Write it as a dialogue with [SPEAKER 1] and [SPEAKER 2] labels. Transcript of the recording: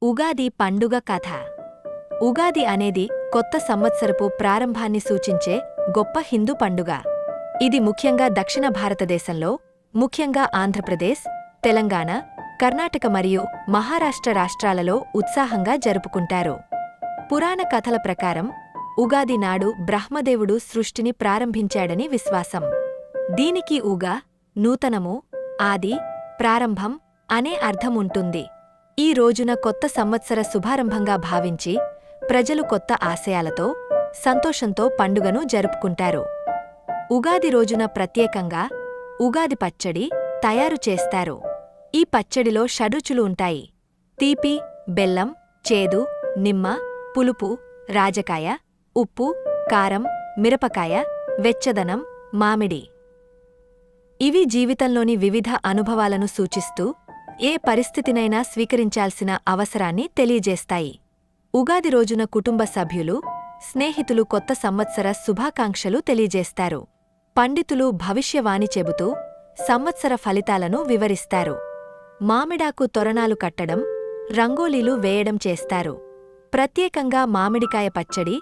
[SPEAKER 1] ఉగాది పండుగ కథ. ఉగాది అనేది కొత్త సంవత్సరపు ప్రారంభాన్ని సూచించే గొప్ప హిందూ పండుగ. ఇది ముఖ్యంగా దక్షిణ భారతదేశంలో, ముఖ్యంగా ఆంధ్రప్రదేశ్, తెలంగాణ, కర్ణాటక మరియు మహారాష్ట్ర రాష్ట్రాలలో ఉత్సాహంగా జరుపుకుంటారు. పురాణ కథల ప్రకారం ఉగాది నాడు బ్రహ్మదేవుడు సృష్టిని ప్రారంభించాడని విశ్వాసం. దీనికి ఉగా, నూతనము, ఆది, ప్రారంభం అనే అర్థం ఉంటుంది. ఈ రోజున కొత్త సంవత్సర శుభారంభంగా భావించి ప్రజలు కొత్త ఆశయాలతో, సంతోషంతో పండుగను జరుపుకుంటారు. ఉగాది రోజున ప్రత్యేకంగా ఉగాది పచ్చడి తయారు చేస్తారు. ఈ పచ్చడిలో షడ్రుచులు ఉంటాయి: తీపి, బెల్లం, చేదు, నిమ్మ, పులుపు, రాజకాయ, ఉప్పు, కారం, మిరపకాయ, వెచ్చదనం, మామిడి. ఇవి జీవితంలోని వివిధ అనుభవాలను సూచిస్తూ ఏ పరిస్థితినైనా స్వీకరించాల్సిన అవసరాన్ని తెలియజేస్తాయి. ఉగాది రోజున కుటుంబ సభ్యులు, స్నేహితులు కొత్త సంవత్సర శుభాకాంక్షలు తెలియజేస్తారు. పండితులు భవిష్యవాణి చెబుతూ సంవత్సర ఫలితాలను వివరిస్తారు. మామిడాకు తొరణాలు కట్టడం, రంగోలీలు వేయడం చేస్తారు. ప్రత్యేకంగా మామిడికాయ పచ్చడి